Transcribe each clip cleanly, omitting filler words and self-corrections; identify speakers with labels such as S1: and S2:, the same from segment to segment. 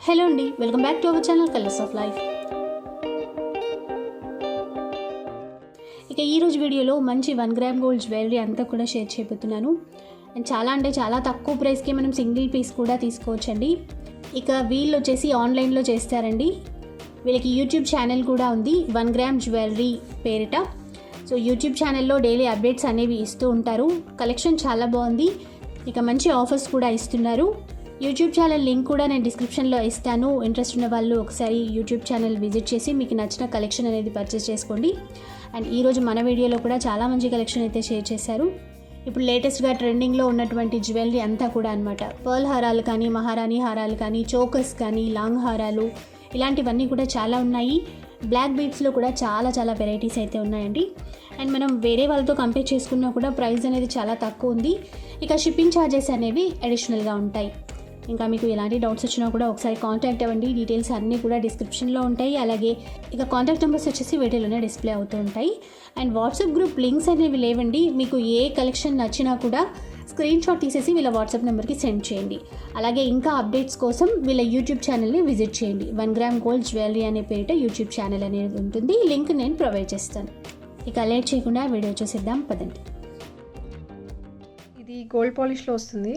S1: Hello అండి, welcome back to our channel colours of life. ఇక ఈరోజు వీడియోలో మంచి 1 గ్రామ్ గోల్డ్ జ్యువెలరీ అంతా కూడా షేర్ చేయబోతున్నాను. అండ్ చాలా తక్కువ ప్రైస్కి మనం సింగిల్ పీస్ కూడా తీసుకోవచ్చండి. ఇక వీళ్ళు వచ్చేసి ఆన్లైన్లో చేస్తారండి. వీళ్ళకి యూట్యూబ్ ఛానల్ కూడా ఉంది, 1 గ్రామ్ జ్యువెలరీ పేరిట. సో యూట్యూబ్ ఛానల్లో డైలీ అప్డేట్స్ అనేవి ఇస్తూ ఉంటారు. కలెక్షన్ చాలా బాగుంది. ఇక మంచి ఆఫర్స్ కూడా ఇస్తున్నారు. యూట్యూబ్ ఛానల్ లింక్ కూడా నేను డిస్క్రిప్షన్లో ఇస్తాను. ఇంట్రెస్ట్ ఉన్న వాళ్ళు ఒకసారి యూట్యూబ్ ఛానల్ విజిట్ చేసి మీకు నచ్చిన కలెక్షన్ అనేది పర్చేస్ చేసుకోండి. అండ్ ఈరోజు మన వీడియోలో కూడా చాలా మంచి కలెక్షన్ అయితే షేర్ చేశారు. ఇప్పుడు లేటెస్ట్గా ట్రెండింగ్లో ఉన్నటువంటి జ్యువెలరీ అంతా కూడా అనమాట. పర్ల్ హారాలు కానీ, మహారాణి హారాలు కానీ, చోకర్స్ కానీ, లాంగ్ హారాలు ఇలాంటివన్నీ కూడా చాలా ఉన్నాయి. బ్లాక్ బీడ్స్లో కూడా చాలా వెరైటీస్ అయితే ఉన్నాయండి. అండ్ మనం వేరే వాళ్ళతో కంపేర్ చేసుకున్నా కూడా ప్రైస్ అనేది చాలా తక్కువ ఉంది. ఇక షిప్పింగ్ ఛార్జెస్ అనేవి అడిషనల్గా ఉంటాయి. ఇంకా మీకు ఎలాంటి డౌట్స్ వచ్చినా కూడా ఒకసారి కాంటాక్ట్ అవ్వండి. డీటెయిల్స్ అన్నీ కూడా డిస్క్రిప్షన్లో ఉంటాయి. అలాగే ఇక కాంటాక్ట్ నెంబర్స్ వచ్చేసి వీడియోలోనే డిస్ప్లే అవుతూ ఉంటాయి. అండ్ వాట్సాప్ గ్రూప్ లింక్స్ అనేవి లేవండి. మీకు ఏ కలెక్షన్ నచ్చినా కూడా స్క్రీన్ షాట్ తీసేసి వీళ్ళ వాట్సాప్ నెంబర్కి సెండ్ చేయండి. అలాగే ఇంకా అప్డేట్స్ కోసం వీళ్ళ యూట్యూబ్ ఛానల్ని విజిట్ చేయండి. 1 గ్రామ్ గోల్డ్ జ్యువెలరీ అనే పేరిట యూట్యూబ్ ఛానల్ అనేది ఉంటుంది. లింక్ నేను ప్రొవైడ్ చేస్తాను. ఇక లేట్ చేయకుండా వీడియో చూసేద్దాం పదండి.
S2: ఇది గోల్డ్ పాలిష్లో వస్తుంది.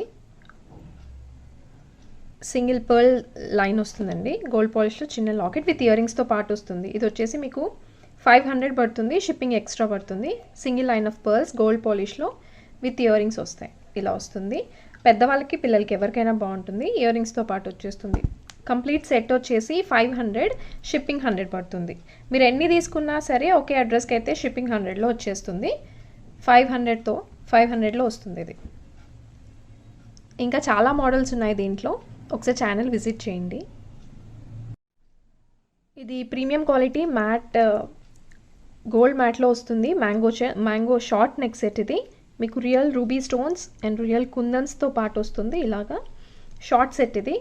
S2: సింగిల్ పర్ల్ లైన్ వస్తుందండి. గోల్డ్ పాలిష్లో చిన్న లాకెట్ విత్ ఇయర్ రింగ్స్తో పాటు వస్తుంది. ఇది వచ్చేసి మీకు 500 పడుతుంది. షిప్పింగ్ ఎక్స్ట్రా పడుతుంది. Single line of pearls gold పాలిష్లో విత్ ఇయర్ రింగ్స్ వస్తాయి. ఇలా వస్తుంది. పెద్దవాళ్ళకి పిల్లలకి ఎవరికైనా బాగుంటుంది. ఇయర్ రింగ్స్తో పాటు వచ్చేస్తుంది. కంప్లీట్ సెట్ వచ్చేసి 500, షిప్పింగ్ 100 పడుతుంది. మీరు ఎన్ని తీసుకున్నా సరే ఒకే అడ్రస్కి అయితే షిప్పింగ్ 100లో వచ్చేస్తుంది. 500లో వస్తుంది ఇది. ఇంకా చాలా మోడల్స్ ఉన్నాయి దీంట్లో. ఒకసారి ఛానల్ విజిట్ చేయండి. ఇది ప్రీమియం క్వాలిటీ మ్యాట్ గోల్డ్ మ్యాట్లో వస్తుంది. Mango short neck set. ఇది మీకు real ruby stones and real కుందన్స్తో పాటు వస్తుంది. ఇలాగా షార్ట్ సెట్ ఇది.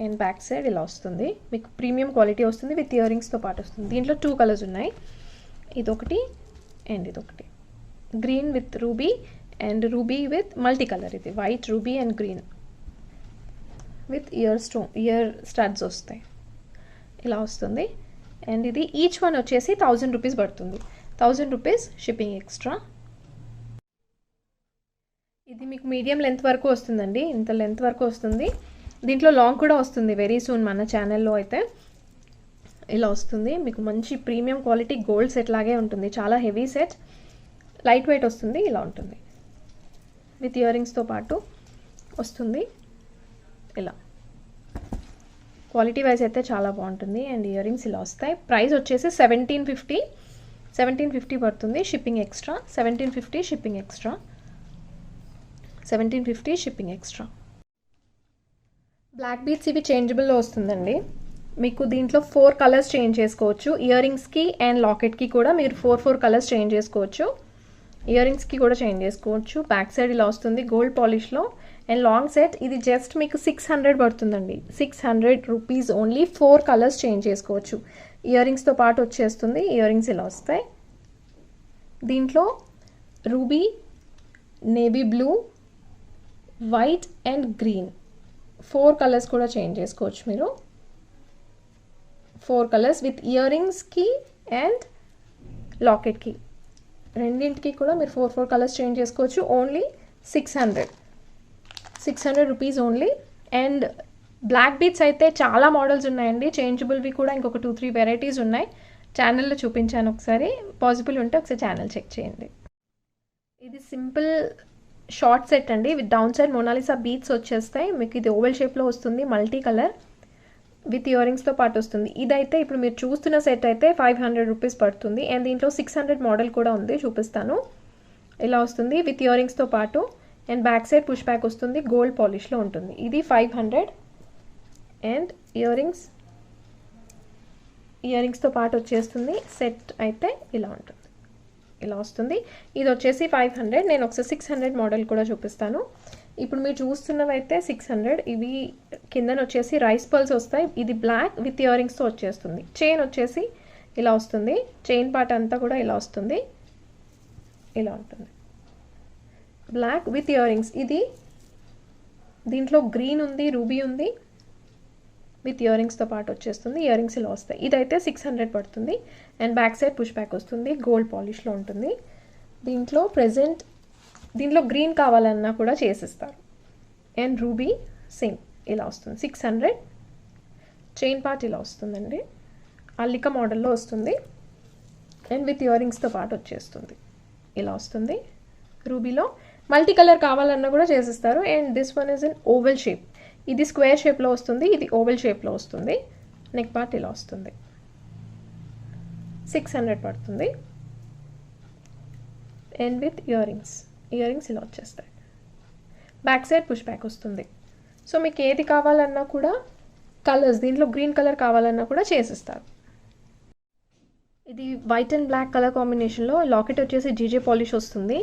S2: అండ్ బ్యాక్ సైడ్ ఇలా వస్తుంది. మీకు ప్రీమియం క్వాలిటీ వస్తుంది విత్ ఇయర్ రింగ్స్తో పాటు వస్తుంది. దీంట్లో 2 కలర్స్ ఉన్నాయి. ఇదొకటి అండ్ ఇదొకటి. Green with ruby and ruby with multi colour. ఇది white, ruby and green with ear studs వస్తాయి. ఇలా వస్తుంది. అండ్ ఇది ఈచ్ వన్ వచ్చేసి 1000 రూపీస్ పడుతుంది. 1000 రూపీస్ షిప్పింగ్ ఎక్స్ట్రా. ఇది మీకు మీడియం లెంత్ వరకు వస్తుందండి. ఇంత లెంత్ వరకు వస్తుంది. దీంట్లో లాంగ్ కూడా వస్తుంది వెరీ సూన్ మన ఛానల్లో అయితే. ఇలా వస్తుంది. మీకు మంచి ప్రీమియం క్వాలిటీ గోల్డ్ సెట్ లాగే ఉంటుంది. చాలా హెవీ సెట్, లైట్ వెయిట్ వస్తుంది. ఇలా ఉంటుంది. విత్ ఇయర్ రింగ్స్తో పాటు వస్తుంది. ఇలా క్వాలిటీ వైజ్ అయితే చాలా బాగుంటుంది. అండ్ ఇయర్ రింగ్స్ ఇలా వస్తాయి. ప్రైస్ వచ్చేసి 1750 పడుతుంది. Shipping extra. 1750 shipping extra. 1750 shipping extra. Black beads ఇవి చేంజబుల్లో వస్తుందండి. మీకు దీంట్లో 4 కలర్స్ చేంజ్ చేసుకోవచ్చు. ఇయర్ రింగ్స్కి అండ్ లాకెట్కి కూడా మీరు 4 కలర్స్ చేంజ్ చేసుకోవచ్చు. ఇయర్ రింగ్స్కి కూడా చేంజ్ చేసుకోవచ్చు. బ్యాక్ సైడ్ ఇలా వస్తుంది గోల్డ్ పాలిష్లో. అండ్ లాంగ్ సెట్ ఇది జస్ట్ మీకు 600 పడుతుందండి. 600 రూపీస్ ఓన్లీ. 4 కలర్స్ చేంజ్ చేసుకోవచ్చు. ఇయర్ రింగ్స్తో పాటు వచ్చేస్తుంది. ఇయర్ రింగ్స్ ఇలా వస్తాయి. దీంట్లో ruby, navy blue, white and green 4 colours కూడా చేంజ్ చేసుకోవచ్చు మీరు. 4 కలర్స్ విత్ ఇయర్ రింగ్స్కి అండ్ లాకెట్కి రెండింటికి కూడా మీరు 4 కలర్స్ చేంజ్ చేసుకోవచ్చు. Only 600 rupees only. And black beads అయితే చాలా మోడల్స్ ఉన్నాయండి. చేంజబుల్వి కూడా ఇంకొక 2-3 వెరైటీస్ ఉన్నాయి. ఛానల్లో చూపించాను. ఒకసారి పాసిబుల్ ఉంటే ఒకసారి ఛానల్ చెక్ చేయండి. ఇది సింపుల్ షార్ట్ సెట్ అండి. With down side Mona Lisa beads వచ్చేస్తాయి. మీకు ఇది ఓవెల్ షేప్లో వస్తుంది. మల్టీ కలర్ విత్ ఇయర్ రింగ్స్తో పాటు వస్తుంది. ఇదైతే ఇప్పుడు మీరు చూస్తున్న సెట్ అయితే 500 రూపీస్ పడుతుంది. అండ్ దీంట్లో 600 మోడల్ కూడా ఉంది, చూపిస్తాను. ఇలా వస్తుంది విత్ ఇయర్ రింగ్స్తో పాటు. And back side push back వస్తుంది. గోల్డ్ పాలిష్లో ఉంటుంది. ఇది 500. అండ్ ఇయర్ రింగ్స్తో పాటు వచ్చేస్తుంది. సెట్ అయితే ఇలా ఉంటుంది. ఇలా వస్తుంది. ఇది వచ్చేసి 500. నేను ఒకసారి 600 మోడల్ కూడా చూపిస్తాను. ఇప్పుడు మీరు చూస్తున్నవి అయితే 600. ఇవి కిందన వచ్చేసి రైస్ పర్ల్స్ వస్తాయి. ఇది బ్లాక్ విత్ ఇయర్ రింగ్స్తో వచ్చేస్తుంది. చైన్ వచ్చేసి ఇలా వస్తుంది. చైన్ పార్ట్ అంతా కూడా ఇలా వస్తుంది. ఇలా ఉంటుంది. Black with ear rings. ఇది దీంట్లో గ్రీన్ ఉంది, రూబీ ఉంది, విత్ ఇయర్ రింగ్స్తో పాటు వచ్చేస్తుంది. ఇయర్ రింగ్స్ ఇలా వస్తాయి. ఇదైతే 600 పడుతుంది. And back side push back వస్తుంది. గోల్డ్ పాలిష్లో ఉంటుంది. దీంట్లో గ్రీన్ కావాలన్నా కూడా చేసిస్తారు. అండ్ రూబీ సేమ్ ఇలా వస్తుంది. 600. చైన్ పార్ట్ ఇలా వస్తుందండి. అల్లిక మోడల్లో వస్తుంది. అండ్ విత్ ఇయర్ రింగ్స్తో పాటు వచ్చేస్తుంది. ఇలా వస్తుంది. రూబీలో మల్టీ కలర్ కావాలన్నా కూడా చేసిస్తారు. And this one is in oval shape. ఇది స్క్వేర్ షేప్లో వస్తుంది. ఇది ఓవెల్ షేప్లో వస్తుంది. నెక్ పార్ట్ ఇలా వస్తుంది. 600 పడుతుంది. అండ్ విత్ ఇయర్ రింగ్స్ ఇలా వచ్చేస్తాయి. బ్యాక్ సైడ్ పుష్ బ్యాక్ వస్తుంది. సో మీకు ఏది కావాలన్నా కూడా కలర్స్, దీంట్లో గ్రీన్ కలర్ కావాలన్నా కూడా చేసిస్తారు. ఇది వైట్ అండ్ బ్లాక్ కలర్ కాంబినేషన్లో లాకెట్ వచ్చేసి జీజే పాలిష్ వస్తుంది.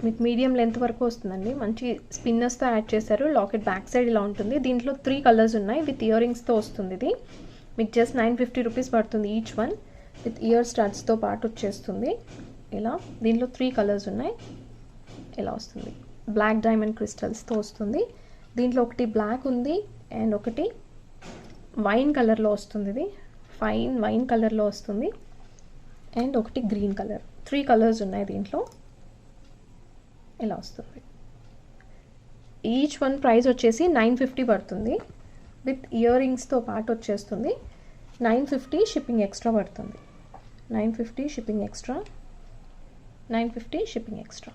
S2: మీకు మీడియం లెంత్ వరకు వస్తుందండి. మంచి స్పిన్నర్స్తో యాడ్ చేశారు. లాకెట్ బ్యాక్ సైడ్ ఇలా ఉంటుంది. దీంట్లో 3 కలర్స్ ఉన్నాయి. విత్ ఇయర్ రింగ్స్తో వస్తుంది. ఇది మీకు జస్ట్ 950 రూపీస్ పడుతుంది ఈచ్ వన్. విత్ ఇయర్ స్టడ్స్తో పాటు వచ్చేస్తుంది. ఇలా దీంట్లో 3 కలర్స్ ఉన్నాయి. ఇలా వస్తుంది. బ్లాక్ డైమండ్ క్రిస్టల్స్తో వస్తుంది. దీంట్లో ఒకటి బ్లాక్ ఉంది అండ్ ఒకటి వైన్ కలర్లో వస్తుంది. ఇది ఫైన్ వైన్ కలర్లో వస్తుంది. అండ్ ఒకటి గ్రీన్ కలర్. 3 కలర్స్ ఉన్నాయి దీంట్లో. ఇలా వస్తుంది. ఈచ్ వన్ ప్రైస్ వచ్చేసి 950 పడుతుంది. విత్ ఇయర్ రింగ్స్తో పాటు వచ్చేస్తుంది. 950 షిప్పింగ్ ఎక్స్ట్రా పడుతుంది. 950 షిప్పింగ్ ఎక్స్ట్రా. 950 shipping extra.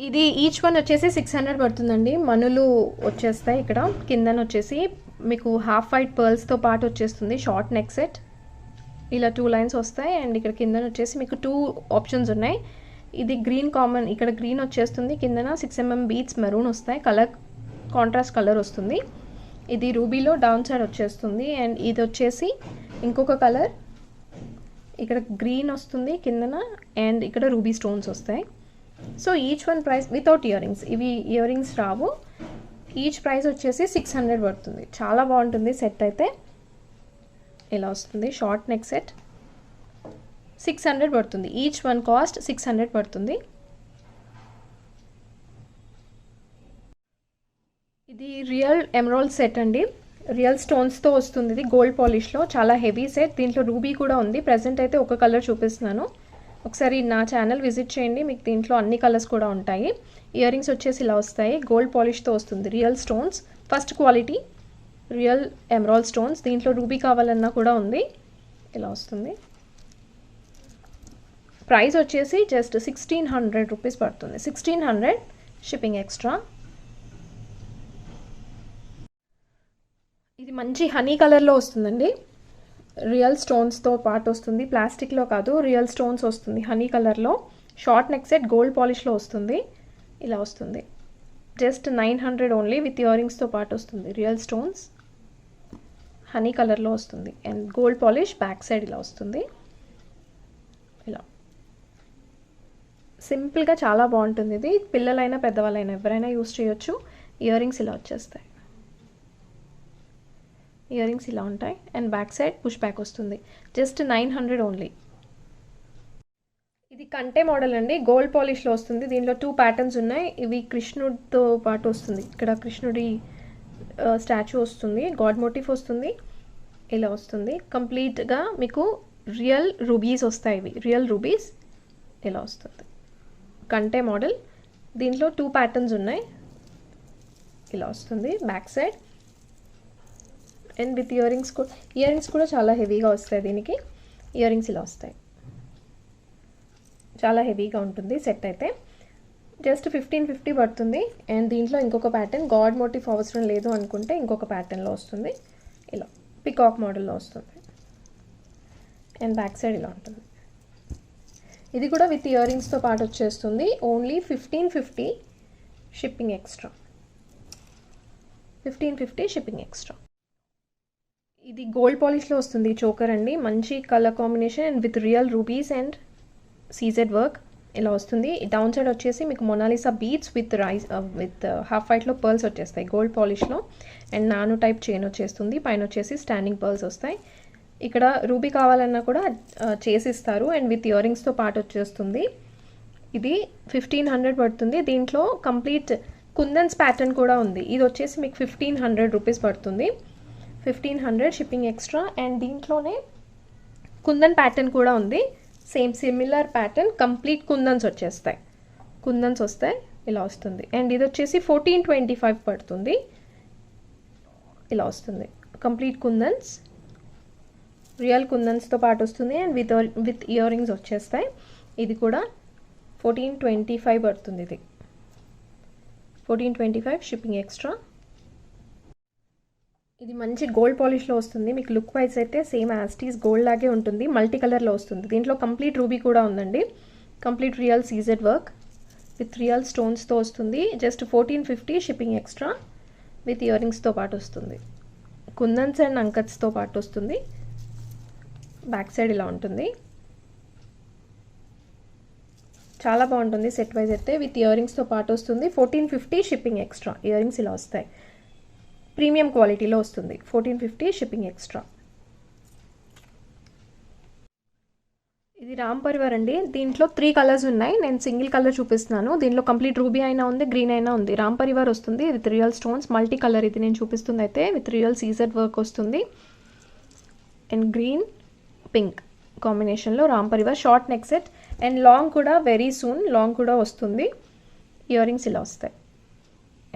S2: ఇది ఈచ్ వన్ వచ్చేసి 600 పడుతుందండి. మనులు వచ్చేస్తాయి. ఇక్కడ కిందన వచ్చేసి మీకు హాఫ్ వైట్ పర్ల్స్తో పాటు వచ్చేస్తుంది. షార్ట్ నెక్ సెట్ ఇలా 2 లైన్స్ వస్తాయి. అండ్ ఇక్కడ కిందన వచ్చేసి మీకు 2 ఆప్షన్స్ ఉన్నాయి. ఇది గ్రీన్ కామన్, ఇక్కడ గ్రీన్ వచ్చేస్తుంది. కిందన 6mm బీట్స్ మెరూన్ వస్తాయి. కలర్ కాంట్రాస్ట్ కలర్ వస్తుంది. ఇది రూబీలో డౌన్ సైడ్ వచ్చేస్తుంది. అండ్ ఇది వచ్చేసి ఇంకొక కలర్, ఇక్కడ గ్రీన్ వస్తుంది కిందన. అండ్ ఇక్కడ రూబీ స్టోన్స్ వస్తాయి. So each one price without ear rings. ఇవి ఇయర్ రింగ్స్ రావు. ఈచ్ ప్రైస్ వచ్చేసి 600 పడుతుంది. చాలా బాగుంటుంది సెట్ అయితే. ఇలా వస్తుంది. షార్ట్ నెక్ సెట్ 600 పడుతుంది. ఈచ్ వన్ కాస్ట్ 600 పడుతుంది. ఇది రియల్ ఎమరాల్డ్ సెట్ అండి. రియల్ స్టోన్స్తో వస్తుంది. ఇది గోల్డ్ పాలిష్లో చాలా హెవీ సెట్. దీంట్లో రూబీ కూడా ఉంది. ప్రజెంట్ అయితే ఒక కలర్ చూపిస్తున్నాను. ఒకసారి నా ఛానల్ విజిట్ చేయండి. మీకు దీంట్లో అన్ని కలర్స్ కూడా ఉంటాయి. ఇయర్ రింగ్స్ వచ్చేసి ఇలా వస్తాయి. గోల్డ్ పాలిష్తో వస్తుంది. Real stones, first quality real emerald stones. దీంట్లో రూబీ కావాలన్నా కూడా ఉంది. ఇలా వస్తుంది. ప్రైస్ వచ్చేసి జస్ట్ 1600 రూపీస్ పడుతుంది. 1600 షిప్పింగ్ ఎక్స్ట్రా. ఇది మంచి హనీ కలర్లో వస్తుందండి. రియల్ స్టోన్స్తో పాటు వస్తుంది. ప్లాస్టిక్లో కాదు, రియల్ స్టోన్స్ వస్తుంది హనీ కలర్లో. షార్ట్ నెక్ సెట్ గోల్డ్ పాలిష్లో వస్తుంది. ఇలా వస్తుంది. Just 900 only. విత్ ఇయర్ రింగ్స్తో పాటు వస్తుంది. రియల్ స్టోన్స్ హనీ కలర్లో వస్తుంది. And gold polish back side ఇలా వస్తుంది. ఇలా సింపుల్గా చాలా బాగుంటుంది. ఇది పిల్లలైనా పెద్దవాళ్ళైనా ఎవరైనా యూస్ చేయొచ్చు. ఇయర్ రింగ్స్ ఇలా వచ్చేస్తాయి. ఇయర్ రింగ్స్ ఇలా ఉంటాయి. And back side push back వస్తుంది. Just 900 only. ఇది కంటే మోడల్ అండి. గోల్డ్ పాలిష్లో వస్తుంది. దీంట్లో 2 ప్యాటర్న్స్ ఉన్నాయి. ఇవి కృష్ణుడితో పాటు వస్తుంది. ఇక్కడ కృష్ణుడి స్టాచ్యూ వస్తుంది. గాడ్ మోటిఫ్ వస్తుంది. ఇలా వస్తుంది. కంప్లీట్గా మీకు రియల్ రూబీస్ వస్తాయి. ఇవి రియల్ రూబీస్. ఇలా వస్తుంది. కంటే మోడల్. దీంట్లో 2 ప్యాటర్న్స్ ఉన్నాయి. ఇలా వస్తుంది back side. And with ear rings కూడా చాలా హెవీగా వస్తాయి. దీనికి ఇయర్ రింగ్స్ ఇలా వస్తాయి. చాలా హెవీగా ఉంటుంది సెట్ అయితే. జస్ట్ 1550 పడుతుంది. అండ్ దీంట్లో ఇంకొక ప్యాటర్న్, గాడ్ మోటిఫ్ అవసరం లేదు అనుకుంటే ఇంకొక ప్యాటర్న్లో వస్తుంది. ఇలా పికాక్ మోడల్లో వస్తుంది. అండ్ బ్యాక్ సైడ్ ఇలా ఉంటుంది. ఇది కూడా విత్ ఇయర్ రింగ్స్తో పాటు వచ్చేస్తుంది. Only 1550 shipping extra. 1550 shipping extra. ఇది గోల్డ్ పాలిష్లో వస్తుంది. చోకర్ అండి. మంచి colour combination and with real rubies and CZ work ఇలా వస్తుంది. డౌన్ సైడ్ వచ్చేసి మీకు మొనాలిసా బీట్స్ విత్ హాఫ్ వైట్లో పర్ల్స్ వచ్చేస్తాయి గోల్డ్ పాలిష్లో. అండ్ నాను టైప్ చైన్ వచ్చేస్తుంది. పైన వచ్చేసి స్టాండింగ్ పర్ల్స్ వస్తాయి. ఇక్కడ రూబీ కావాలన్నా కూడా చేసిస్తారు. అండ్ విత్ ఇయర్ రింగ్స్తో పాటు వచ్చేస్తుంది. ఇది 1500 పడుతుంది. దీంట్లో కంప్లీట్ కుందన్స్ ప్యాటర్న్ కూడా ఉంది. ఇది వచ్చేసి మీకు 1500 రూపీస్ పడుతుంది. 1500 షిప్పింగ్ ఎక్స్ట్రా. అండ్ దీంట్లోనే కుందన్ ప్యాటర్న్ కూడా ఉంది. సేమ్ సిమిలర్ ప్యాటర్న్, కంప్లీట్ కుందన్స్ వచ్చేస్తాయి. కుందన్స్ వస్తాయి, ఇలా వస్తుంది. అండ్ ఇది వచ్చేసి 1425 పడుతుంది. ఇలా వస్తుంది కంప్లీట్ కుందన్స్, రియల్ కుందన్స్తో పాటు వస్తుంది. అండ్ విత్ ఇయర్ రింగ్స్ వచ్చేస్తాయి. ఇది కూడా 1425 పడుతుంది. ఇది 1425 షిప్పింగ్ ఎక్స్ట్రా. ఇది మంచి గోల్డ్ పాలిష్లో వస్తుంది. మీకు లుక్ వైజ్ అయితే సేమ్ యాస్టీస్ గోల్డ్ లాగే ఉంటుంది. మల్టీ కలర్లో వస్తుంది. దీంట్లో కంప్లీట్ రూబీ కూడా ఉందండి. Complete real CZ work with real స్టోన్స్తో వస్తుంది. Just 1450 shipping extra with ear రింగ్స్తో పాటు వస్తుంది. కుందన్స్ అండ్ అంకత్స్తో పాటు వస్తుంది. బ్యాక్ సైడ్ ఇలా ఉంటుంది. చాలా బాగుంటుంది సెట్ వైజ్ అయితే. విత్ ఇయర్ రింగ్స్తో పాటు వస్తుంది. 1450 షిప్పింగ్ ఎక్స్ట్రా. ఇయర్ రింగ్స్ ఇలా వస్తాయి. ప్రీమియం క్వాలిటీలో వస్తుంది. 1450 షిప్పింగ్ ఎక్స్ట్రా. ఇది రామ్ పరివార్ అండి. దీంట్లో 3 కలర్స్ ఉన్నాయి. నేను సింగిల్ కలర్ చూపిస్తున్నాను. దీంట్లో కంప్లీట్ రూబీ అయినా ఉంది, గ్రీన్ అయినా ఉంది. రామ్ పరివార్ వస్తుంది with real stones, multi colour. ఇది నేను చూపిస్తుంది అయితే విత్ రియల్ సీజెడ్ వర్క్ వస్తుంది. అండ్ గ్రీన్ పింక్ కాంబినేషన్లో Ram Parivar short neck set. And long కూడా వెరీ సూన్ లాంగ్ కూడా వస్తుంది. ఇయర్ రింగ్స్ ఇలా వస్తాయి.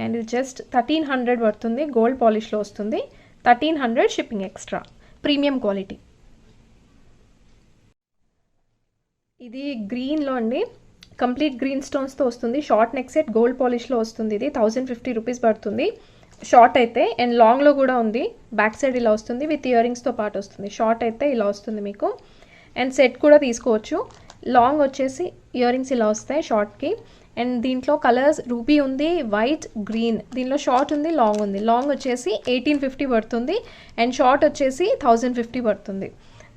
S2: అండ్ ఇది జస్ట్ 1300 పడుతుంది. గోల్డ్ పాలిష్లో వస్తుంది. 1300 షిప్పింగ్ ఎక్స్ట్రా. Premium quality. ఇది గ్రీన్లో అండి. కంప్లీట్ గ్రీన్ స్టోన్స్తో వస్తుంది. షార్ట్ నెక్ సెట్ గోల్డ్ పాలిష్లో వస్తుంది. ఇది 1050 రూపీస్ పడుతుంది షార్ట్ అయితే. అండ్ లాంగ్లో కూడా ఉంది. బ్యాక్ సైడ్ ఇలా వస్తుంది విత్ ఇయర్ రింగ్స్తో పాటు వస్తుంది. షార్ట్ అయితే ఇలా వస్తుంది మీకు. అండ్ సెట్ కూడా తీసుకోవచ్చు. లాంగ్ వచ్చేసి ఇయర్ రింగ్స్ ఇలా వస్తాయి షార్ట్కి. అండ్ దీంట్లో కలర్స్ రూబీ ఉంది, వైట్, గ్రీన్. దీనిలో షార్ట్ ఉంది, లాంగ్ ఉంది. లాంగ్ వచ్చేసి 1850 పడుతుంది. అండ్ షార్ట్ వచ్చేసి 1050 పడుతుంది.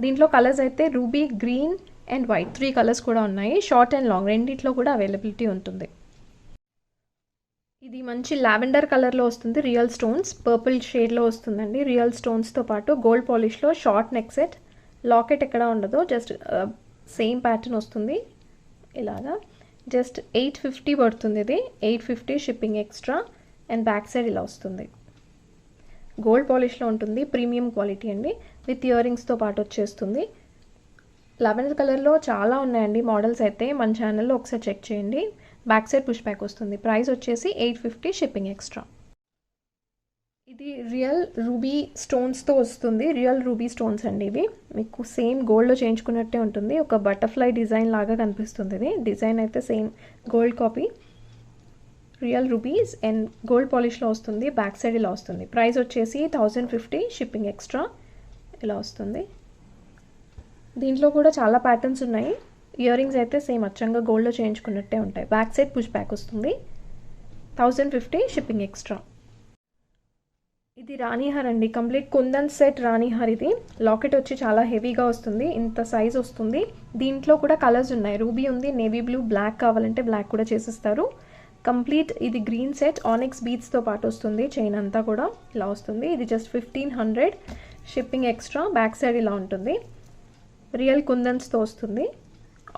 S2: దీంట్లో కలర్స్ అయితే ruby, green and white 3 colours కూడా ఉన్నాయి. షార్ట్ అండ్ లాంగ్ రెండిట్లో కూడా అవైలబిలిటీ ఉంటుంది. ఇది మంచి లావెండర్ కలర్లో వస్తుంది. రియల్ స్టోన్స్ పర్పుల్ షేడ్లో వస్తుందండి. రియల్ స్టోన్స్తో పాటు గోల్డ్ పాలిష్లో షార్ట్ నెక్ సెట్. లాకెట్ ఎక్కడ ఉండదు, జస్ట్ సేమ్ ప్యాటర్న్ వస్తుంది ఇలాగా. జస్ట్ 850 పడుతుంది. ఇది 850 shipping extra. And back side ఇలా వస్తుంది. గోల్డ్ పాలిష్లో ఉంటుంది. ప్రీమియం క్వాలిటీ అండి. విత్ ఇయర్ రింగ్స్తో పాటు వచ్చేస్తుంది. లావెండర్ కలర్లో చాలా ఉన్నాయండి మోడల్స్ అయితే. మన ఛానల్లో ఒకసారి చెక్ చేయండి. బ్యాక్ సైడ్ పుష్ బ్యాక్ వస్తుంది. ప్రైస్ వచ్చేసి 850 షిప్పింగ్ ఎక్స్ట్రా. ఇది రియల్ రూబీ స్టోన్స్తో వస్తుంది. రియల్ రూబీ స్టోన్స్ అండి ఇవి. మీకు సేమ్ గోల్డ్లో చేయించుకున్నట్టే ఉంటుంది. ఒక బటర్ఫ్లై డిజైన్ లాగా కనిపిస్తుంది. ఇది డిజైన్ అయితే same gold copy. Real rubies and gold పాలిష్లో వస్తుంది. బ్యాక్ సైడ్ ఇలా వస్తుంది. ప్రైస్ వచ్చేసి 1050 షిప్పింగ్ ఎక్స్ట్రా. ఇలా వస్తుంది. దీంట్లో కూడా చాలా ప్యాటర్న్స్ ఉన్నాయి. ఇయర్ రింగ్స్ అయితే సేమ్ అచ్చంగా గోల్డ్లో చేయించుకున్నట్టే ఉంటాయి. బ్యాక్ సైడ్ పుష్ బ్యాక్ వస్తుంది. 1050 షిప్పింగ్ ఎక్స్ట్రా. ఇది రాణిహార్ అండి. Complete kundan set ranihaar. ఇది లాకెట్ వచ్చి చాలా హెవీగా వస్తుంది. ఇంత సైజ్ వస్తుంది. దీంట్లో కూడా కలర్స్ ఉన్నాయి. రూబీ ఉంది, నేవీ బ్లూ, బ్లాక్ కావాలంటే బ్లాక్ కూడా చేసిస్తారు. కంప్లీట్ ఇది గ్రీన్ సెట్ ఆనిక్స్ బీడ్స్తో పాటు వస్తుంది. చైన్ అంతా కూడా ఇలా వస్తుంది. ఇది just 1500 shipping extra. Back side ఇలా ఉంటుంది. రియల్ కుందన్స్తో వస్తుంది.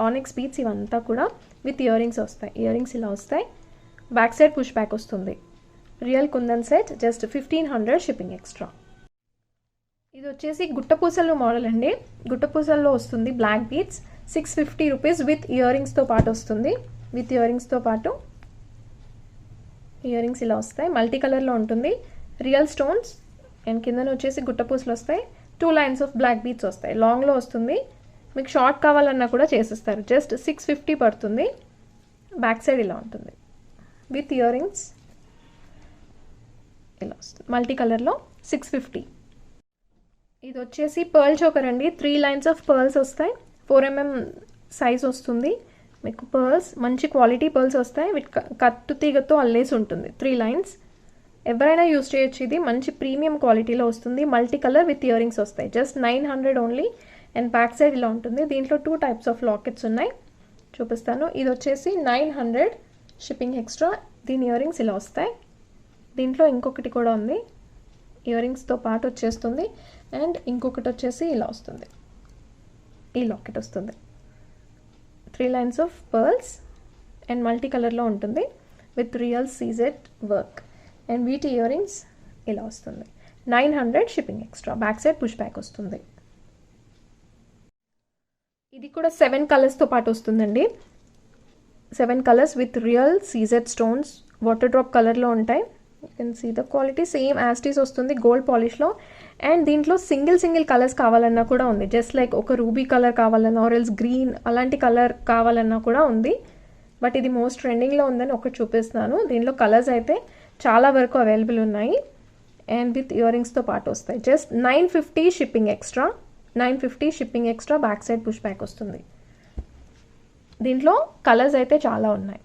S2: ఆనిక్స్ బీడ్స్ ఇవంతా కూడా విత్ ఇయర్ రింగ్స్ వస్తాయి. ఇయర్ రింగ్స్ ఇలా వస్తాయి. బ్యాక్ సైడ్ పుష్ బ్యాక్ వస్తుంది. Real kundan set just 1500 shipping extra. ఇది వచ్చేసి గుట్టపూసల్లో మోడల్ అండి. గుట్టపూసల్లో వస్తుంది. Black beads 650 rupees with ear రింగ్స్తో పాటు వస్తుంది. విత్ ఇయర్ రింగ్స్తో పాటు ఇయర్ రింగ్స్ ఇలా వస్తాయి. మల్టీ కలర్లో ఉంటుంది. రియల్ స్టోన్స్ అండ్ కిందన వచ్చేసి గుట్టపూసలు వస్తాయి. 2 లైన్స్ ఆఫ్ బ్లాక్ బీడ్స్ వస్తాయి. లాంగ్లో వస్తుంది. మీకు షార్ట్ కావాలన్నా కూడా చేసిస్తారు. జస్ట్ 650 పడుతుంది. బ్యాక్ సైడ్ ఇలా ఉంటుంది. విత్ ఇయర్ రింగ్స్ ఇలా వస్తుంది. మల్టీ కలర్లో 650. ఇది వచ్చేసి పర్ల్ చోకర్ అండి. 3 లైన్స్ ఆఫ్ పర్ల్స్ వస్తాయి. 4 mm సైజ్ వస్తుంది. మీకు పర్ల్స్ మంచి క్వాలిటీ పర్ల్స్ వస్తాయి. విత్ కట్టు తీగతో అల్లేసి ఉంటుంది. 3 లైన్స్. ఎవరైనా యూజ్ చేయొచ్చు. ఇది మంచి ప్రీమియం క్వాలిటీలో వస్తుంది. Multi colour with ear rings వస్తాయి. Just 900 only. And back side ఇలా ఉంటుంది. దీంట్లో 2 టైప్స్ ఆఫ్ లాకెట్స్ ఉన్నాయి, చూపిస్తాను. ఇది వచ్చేసి 900 షిప్పింగ్ ఎక్స్ట్రా. దీని ఇయర్ రింగ్స్ ఇలా వస్తాయి. దీంట్లో ఇంకొకటి కూడా ఉంది. ఇయర్ రింగ్స్తో పాటు వచ్చేస్తుంది. అండ్ ఇంకొకటి వచ్చేసి ఇలా వస్తుంది. ఈ లాకెట్ వస్తుంది. 3 lines of pearls and multi కలర్లో ఉంటుంది. With real CZ work and వీటి ఇయర్ రింగ్స్ ఇలా వస్తుంది. 900 shipping extra. Back side push back వస్తుంది. ఇది కూడా 7 కలర్స్తో పాటు వస్తుందండి. 7 colours with real CZ stones water drop కలర్లో ఉంటాయి. You can see the quality same as this వస్తుంది గోల్డ్ పాలిష్లో. అండ్ దీంట్లో సింగిల్ కలర్స్ కావాలన్నా కూడా ఉంది. జస్ట్ లైక్ ఒక రూబీ కలర్ కావాలన్నా ఆరెల్స్ గ్రీన్ అలాంటి కలర్ కావాలన్నా కూడా ఉంది. బట్ ఇది మోస్ట్ ట్రెండింగ్లో ఉందని ఒకటి చూపిస్తున్నాను. దీనిలో కలర్స్ అయితే చాలా వరకు అవైలబుల్ ఉన్నాయి. అండ్ విత్ ఇయర్ రింగ్స్తో పాటు వస్తాయి. Just 950 shipping extra. 950 shipping extra. Back side push back వస్తుంది. దీంట్లో కలర్స్ అయితే చాలా ఉన్నాయి.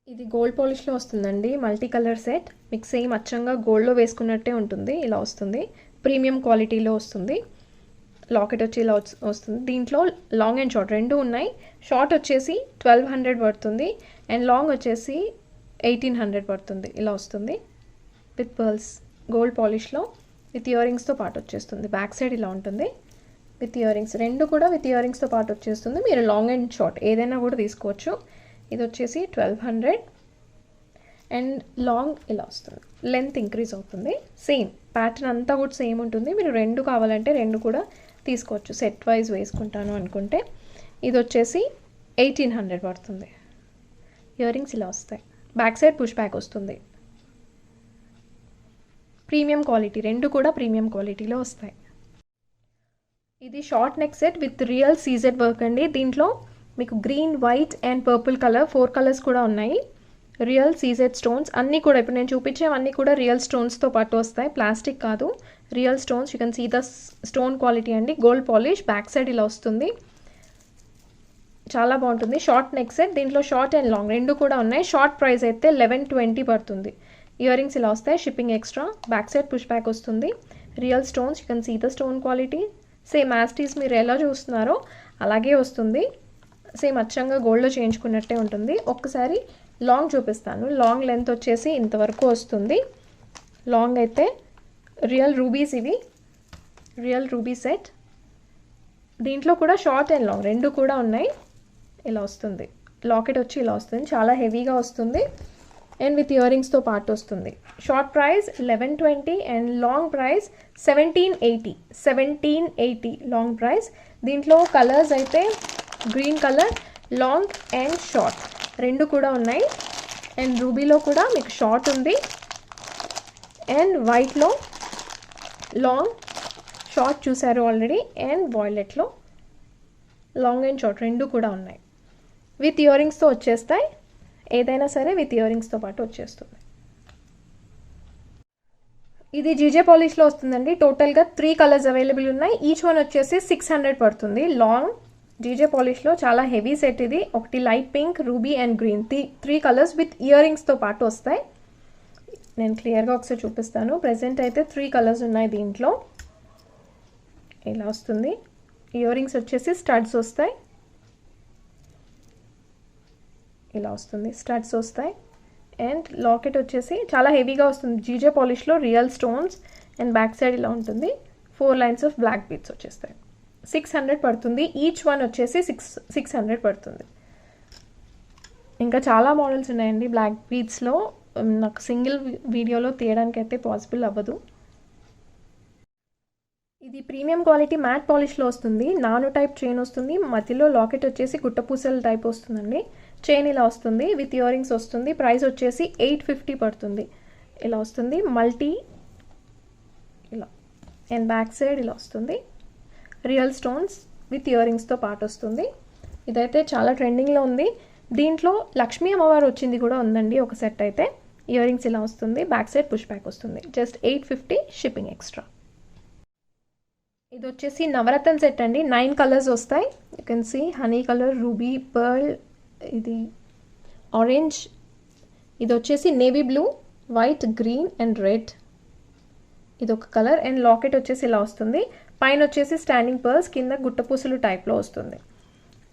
S2: ఇది గోల్డ్ పాలిష్లో వస్తుందండి. Multi colour set. మీకు సేమ్ అచ్చంగా గోల్డ్లో వేసుకున్నట్టే ఉంటుంది. ఇలా వస్తుంది. ప్రీమియం క్వాలిటీలో వస్తుంది. లాకెట్ వచ్చి ఇలా వస్తుంది. దీంట్లో లాంగ్ అండ్ షార్ట్ రెండు ఉన్నాయి. షార్ట్ వచ్చేసి 1200 పడుతుంది అండ్ లాంగ్ వచ్చేసి 1800 పడుతుంది. ఇలా వస్తుంది విత్ పర్ల్స్ గోల్డ్ పాలిష్లో విత్ ఇయర్ రింగ్స్తో పాటు వచ్చేస్తుంది. బ్యాక్ సైడ్ ఇలా ఉంటుంది విత్ ఇయర్ రింగ్స్. రెండు కూడా విత్ ఇయర్ రింగ్స్తో పాటు వచ్చేస్తుంది. మీరు లాంగ్ అండ్ షార్ట్ ఏదైనా కూడా తీసుకోవచ్చు. ఇది వచ్చేసి 1200 అండ్ లాంగ్ ఇలా వస్తుంది. లెంత్ ఇంక్రీజ్ అవుతుంది. సేమ్ ప్యాటర్న్ అంతా కూడా సేమ్ ఉంటుంది. మీరు రెండు కావాలంటే రెండు కూడా తీసుకోవచ్చు. సెట్ వైజ్ వేసుకుంటాను అనుకుంటే. ఇది వచ్చేసి 1800 పడుతుంది. ఇయర్ రింగ్స్ ఇలా వస్తాయి. బ్యాక్ సైడ్ పుష్ బ్యాక్ వస్తుంది. Premium quality. రెండు కూడా ప్రీమియం క్వాలిటీలో వస్తాయి. ఇది short neck set with real CZ work అండి. దీంట్లో మీకు green, white and purple colour 4 colours కూడా ఉన్నాయి. రియల్ సీజెడ్ స్టోన్స్ అన్నీ కూడా ఇప్పుడు నేను చూపించేవన్నీ కూడా రియల్ స్టోన్స్తో పాటు వస్తాయి. ప్లాస్టిక్ కాదు, real stones. You can see the stone quality అండి. Gold polish. బ్యాక్ సైడ్ ఇలా వస్తుంది. చాలా బాగుంటుంది. Short neck set. దీంట్లో షార్ట్ అండ్ లాంగ్ రెండు కూడా ఉన్నాయి. షార్ట్ ప్రైస్ అయితే 1120 పడుతుంది. ఇయర్ రింగ్స్ ఇలా వస్తాయి. Shipping extra. Back side push back వస్తుంది. Real stones. You can see the stone quality. Same as this మీరు ఎలా చూస్తున్నారో అలాగే వస్తుంది. సేమ్ అచ్చంగా గోల్డ్లో చేయించుకున్నట్టే ఉంటుంది. ఒక్కసారి లాంగ్ చూపిస్తాను. లాంగ్ లెంత్ వచ్చేసి ఇంతవరకు వస్తుంది. లాంగ్ అయితే రియల్ రూబీస్. ఇవి రియల్ రూబీ సెట్. దీంట్లో కూడా షార్ట్ అండ్ లాంగ్ రెండు కూడా ఉన్నాయి. ఇలా వస్తుంది. లాకెట్ వచ్చి ఇలా వస్తుంది. చాలా హెవీగా వస్తుంది అండ్ విత్ ఇయర్ రింగ్స్తో పాటు వస్తుంది. Short price 1120 and long price 1780. 1780 long price. దీంట్లో కలర్స్ అయితే green colour, long and short రెండు కూడా ఉన్నాయి. అండ్ రూబీలో కూడా మీకు షార్ట్ ఉంది అండ్ వైట్లో లాంగ్, షార్ట్ చూసారు ఆల్రెడీ. అండ్ వాయిలెట్లో లాంగ్ అండ్ షార్ట్ రెండు కూడా ఉన్నాయి. విత్ ఇయర్ రింగ్స్తో వచ్చేస్తాయి. ఏదైనా సరే విత్ ఇయర్ రింగ్స్తో పాటు వచ్చేస్తుంది. ఇది జీజే పాలిష్లో వస్తుందండి. టోటల్గా 3 కలర్స్ అవైలబుల్ ఉన్నాయి. ఈచ్ వన్ వచ్చేసి 600 పడుతుంది. లాంగ్ జీజే పాలిష్లో చాలా హెవీ సెట్ ఇది. ఒకటి light pink, ruby and green. 3 colours with ear రింగ్స్తో పాటు వస్తాయి. నేను క్లియర్గా ఒకసారి చూపిస్తాను. ప్రెజెంట్ అయితే 3 కలర్స్ ఉన్నాయి దీంట్లో. ఇలా వస్తుంది. ఇయర్ రింగ్స్ వచ్చేసి స్టడ్స్ వస్తాయి. ఇలా వస్తుంది. స్టడ్స్ వస్తాయి అండ్ లాకెట్ వచ్చేసి చాలా హెవీగా వస్తుంది. జీజే పాలిష్లో real stones and back side ఇలా ఉంటుంది. 4 లైన్స్ ఆఫ్ బ్లాక్ బీడ్స్ వచ్చేస్తాయి. 600 పడుతుంది. ఈచ్ వన్ వచ్చేసి 600 పడుతుంది. ఇంకా చాలా మోడల్స్ ఉన్నాయండి బ్లాక్ బీడ్స్లో. నాకు సింగిల్ వీడియోలో తీయడానికి అయితే పాసిబుల్ అవ్వదు. ఇది ప్రీమియం క్వాలిటీ మ్యాట్ పాలిష్లో వస్తుంది. నానో టైప్ చైన్ వస్తుంది. మధ్యలో లాకెట్ వచ్చేసి గుట్టపూసల టైప్ వస్తుందండి. చైన్ ఇలా వస్తుంది. విత్ ఇయర్ రింగ్స్ వస్తుంది. ప్రైస్ వచ్చేసి 850 పడుతుంది. ఇలా వస్తుంది. మల్టీ ఇలా అండ్ బ్యాక్ సైడ్ ఇలా వస్తుంది. రియల్ స్టోన్స్ విత్ ఇయర్ రింగ్స్తో పాటు వస్తుంది. ఇదైతే చాలా ట్రెండింగ్లో ఉంది. దీంట్లో లక్ష్మీ అమ్మవారు వచ్చింది కూడా ఉందండి ఒక సెట్ అయితే. ఇయర్ రింగ్స్ ఇలా వస్తుంది. బ్యాక్ సైడ్ పుష్ బ్యాక్ వస్తుంది. Just 850 shipping extra. ఇది వచ్చేసి నవరత్న సెట్ అండి. 9 కలర్స్ వస్తాయి. You can see honey colour, ruby, pearl, ఇది ఆరెంజ్, ఇది వచ్చేసి navy blue, white, green and red. ఇది ఒక కలర్. అండ్ లాకెట్ వచ్చేసి ఇలా వస్తుంది. పైన వచ్చేసి స్టాండింగ్ పర్ల్స్, కింద గుట్టపూసలు టైప్లో వస్తుంది.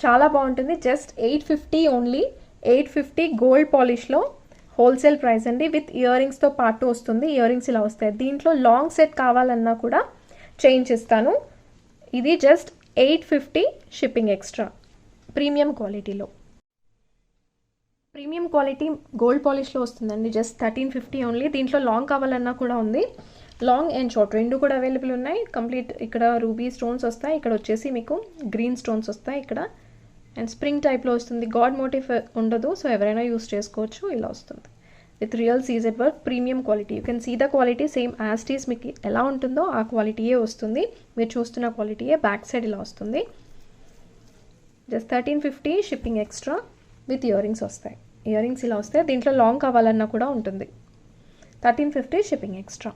S2: చాలా బాగుంటుంది. Just 850 only. 850 గోల్డ్ పాలిష్లో హోల్సేల్ ప్రైస్ అండి. విత్ ఇయర్ రింగ్స్తో పాటు వస్తుంది. ఇయర్ రింగ్స్ ఇలా వస్తాయి. దీంట్లో లాంగ్ సెట్ కావాలన్నా కూడా చేంజ్ ఇస్తాను. ఇది జస్ట్ 850 షిప్పింగ్ ఎక్స్ట్రా. ప్రీమియం క్వాలిటీలో. ప్రీమియం క్వాలిటీ గోల్డ్ పాలిష్లో వస్తుందండి. Just 1350 only. దీంట్లో లాంగ్ కావాలన్నా కూడా ఉంది. లాంగ్ అండ్ షార్ట్ రెండు కూడా అవైలబుల్ ఉన్నాయి. కంప్లీట్ ఇక్కడ రూబీ స్టోన్స్ వస్తాయి, ఇక్కడ వచ్చేసి మీకు గ్రీన్ స్టోన్స్ వస్తాయి ఇక్కడ. అండ్ స్ప్రింగ్ టైప్లో వస్తుంది. గాడ్ మోటివ్ ఉండదు, సో ఎవరైనా యూస్ చేసుకోవచ్చు. ఇలా వస్తుంది with real CZ work, premium quality. You can see the quality same as these. మీకు ఎలా ఉంటుందో ఆ క్వాలిటీయే వస్తుంది. మీరు చూస్తున్న క్వాలిటీయే. బ్యాక్ సైడ్ ఇలా వస్తుంది. Just 1350 shipping extra with ear rings వస్తాయి. ఇయర్ రింగ్స్ ఇలా వస్తాయి. దీంట్లో లాంగ్ కావాలన్నా కూడా ఉంటుంది. 1350 షిప్పింగ్ ఎక్స్ట్రా.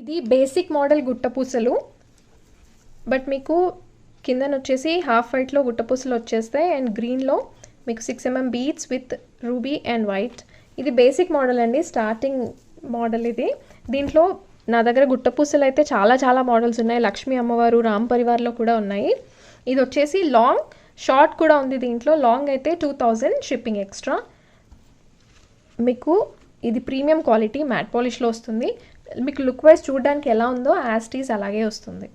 S2: ఇది బేసిక్ మోడల్ గుట్టపూసలు, బట్ మీకు కిందన వచ్చేసి హాఫ్ వైట్లో గుట్టపూసలు వచ్చేస్తాయి అండ్ గ్రీన్లో మీకు 6mm beads with ruby and white. ఇది బేసిక్ మోడల్ అండి, స్టార్టింగ్ మోడల్ ఇది. దీంట్లో నా దగ్గర గుట్టపూసలు అయితే చాలా చాలా మోడల్స్ ఉన్నాయి. లక్ష్మీ అమ్మవారు, రామ్ పరివార్లో కూడా ఉన్నాయి. ఇది వచ్చేసి లాంగ్, షార్ట్ కూడా ఉంది దీంట్లో. లాంగ్ అయితే 2000 షిప్పింగ్ ఎక్స్ట్రా. మీకు ఇది ప్రీమియం క్వాలిటీ మ్యాట్ పాలిష్లో వస్తుంది. మీకు లుక్ వైజ్ చూడడానికి ఎలా ఉందో యాజ్ టీజ్ అలాగే వస్తుంది.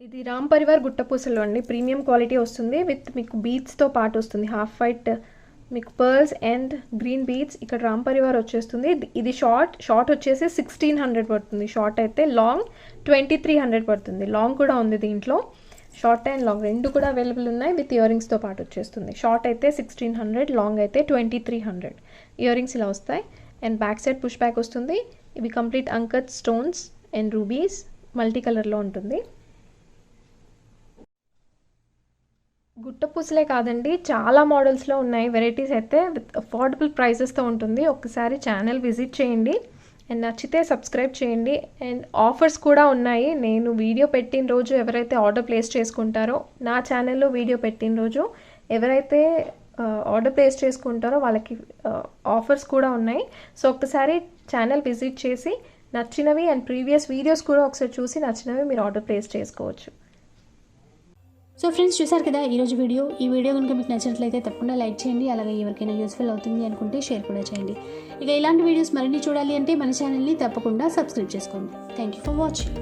S2: ఇది రామ్ పరివార్ గుట్టపూసలు అండి. ప్రీమియం క్వాలిటీ వస్తుంది విత్ మీకు బీడ్స్తో పాటు వస్తుంది. హాఫ్ వైట్ మీకు పర్ల్స్ అండ్ గ్రీన్ బీడ్స్. ఇక్కడ రామ్ పరివార్ వచ్చేస్తుంది. ఇది షార్ట్ వచ్చేసి 1600 పడుతుంది షార్ట్ అయితే. లాంగ్ 2300 పడుతుంది. లాంగ్ కూడా ఉంది దీంట్లో. షార్ట్ అండ్ లాంగ్ రెండు కూడా అవైలబుల్ ఉన్నాయి విత్ ఇయర్ రింగ్స్తో పాటు వచ్చేస్తుంది. షార్ట్ అయితే 1600, లాంగ్ అయితే 2300. ఇయర్ రింగ్స్ ఇలా వస్తాయి and back side push back వస్తుంది. ఇవి కంప్లీట్ అంకత్ స్టోన్స్ అండ్ రూబీస్ మల్టీ కలర్లో ఉంటుంది. గుట్టపూసలే కాదండి, చాలా మోడల్స్లో ఉన్నాయి. వెరైటీస్ అయితే విత్ అఫోర్డబుల్ ప్రైసెస్తో ఉంటుంది. ఒక్కసారి ఛానల్ విజిట్ చేయండి అండ్ నచ్చితే సబ్స్క్రైబ్ చేయండి. అండ్ ఆఫర్స్ కూడా ఉన్నాయి. నేను వీడియో పెట్టిన రోజు ఎవరైతే ఆర్డర్ ప్లేస్ చేసుకుంటారో, నా ఛానల్లో వీడియో పెట్టిన రోజు ఎవరైతే ఆర్డర్ ప్లేస్ చేసుకుంటారో వాళ్ళకి ఆఫర్స్ కూడా ఉన్నాయి. సో ఒక్కసారి ఛానల్ విజిట్ చేసి నచ్చినవి అండ్ ప్రీవియస్ వీడియోస్ కూడా ఒకసారి చూసి నచ్చినవి మీరు ఆర్డర్ ప్లేస్ చేసుకోవచ్చు.
S1: సో ఫ్రెండ్స్, చూసారు కదా ఈరోజు వీడియో. ఈ వీడియో కనుక మీకు నచ్చినట్లయితే తప్పకుండా లైక్ చేయండి. అలాగే ఎవరికైనా యూస్ఫుల్ అవుతుంది అనుకుంటే షేర్ కూడా చేయండి. ఇక ఇలాంటి వీడియోస్ మరిన్ని చూడాలి అంటే మన ఛానల్ని తప్పకుండా సబ్స్క్రైబ్ చేసుకోండి. Thank you for watching.